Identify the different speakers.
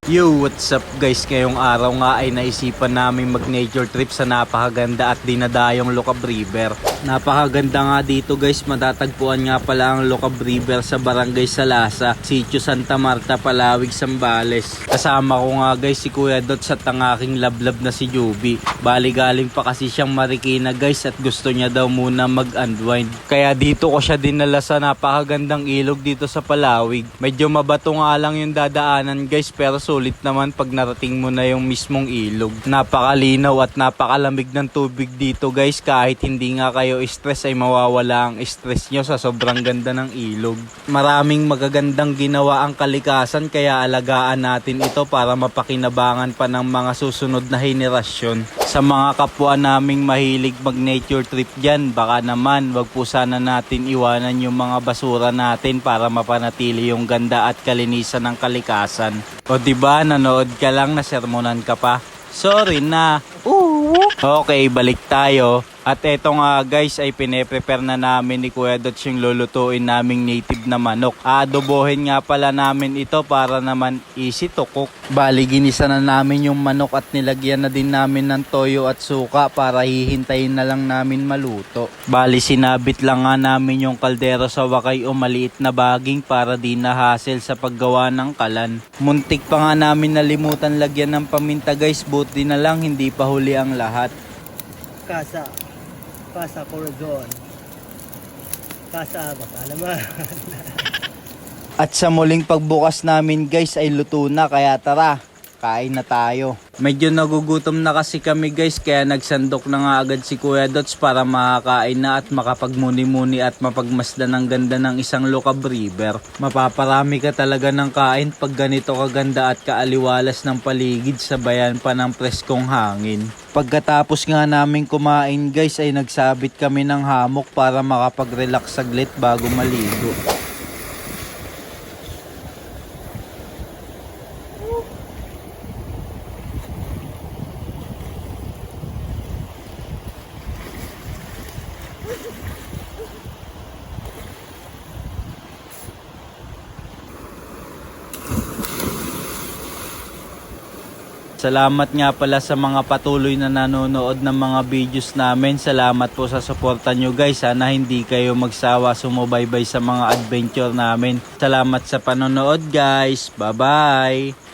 Speaker 1: Yo, what's up guys? Ngayong araw nga ay naisipan namin mag nature trip sa napakaganda at dinadayong Lucab River. Napakaganda nga dito guys, matatagpuan nga pala ang Lucab River sa Barangay Salasa, Sitio Santa Marta, Palawig, Zambales. Kasama ko nga guys si Kuya Dots at ang aking lablab na si Juby. Bali galing pa kasi siyang Marikina guys at gusto niya daw muna mag-unwind. Kaya dito ko siya dinala sa napakagandang ilog dito sa Palawig. Medyo mabato nga lang yung dadaanan guys, pero sulit naman pag narating mo na yung mismong ilog. Napakalinaw at napakalamig ng tubig dito guys. Kahit hindi nga kayo stress ay mawawala ang stress nyo sa sobrang ganda ng ilog. Maraming magagandang ginawa ang kalikasan kaya alagaan natin ito para mapakinabangan pa ng mga susunod na henerasyon. Sa mga kapwa naming mahilig mag nature trip dyan, baka naman wag po sana natin iwanan yung mga basura natin para mapanatili yung ganda at kalinisan ng kalikasan. O diba, nanood ka lang, nasermonan ka pa? Sorry na. Okay, balik tayo. At eto nga guys ay pine-prepare na namin ni Kuya Dots yung lulutuin naming native na manok. Aadobohin nga pala namin ito para naman easy to cook. Bali ginisa na namin yung manok at nilagyan na din namin ng toyo at suka para hihintayin na lang namin maluto. Bali sinabit lang nga namin yung kaldero sa wakay o maliit na baging para di na hassle sa paggawa ng kalan. Muntik pa nga namin nalimutan lagyan ng paminta guys, buti na lang hindi pa huli ang lahat.
Speaker 2: Casa Corazon. Casa baka naman.
Speaker 1: At sa muling pagbukas namin guys ay luto na, kaya tara, kain na tayo. Medyo nagugutom na kasi kami guys kaya nagsandok na nga agad si Kuya Dots para makakain na at makapagmuni-muni at mapagmasdan ng ganda ng isang Lucab River. Mapaparami ka talaga ng kain pag ganito kaganda at kaaliwalas ng paligid sabayan pa ng preskong hangin. Pagkatapos nga namin kumain guys ay nagsabit kami ng hammock para makapag-relax saglit bago maligo. Salamat nga pala sa mga patuloy na nanonood ng mga videos namin. Salamat po sa suporta nyo guys. Sana hindi kayo magsawa sumubaybay sa mga adventure namin. Salamat sa panonood guys. Bye bye!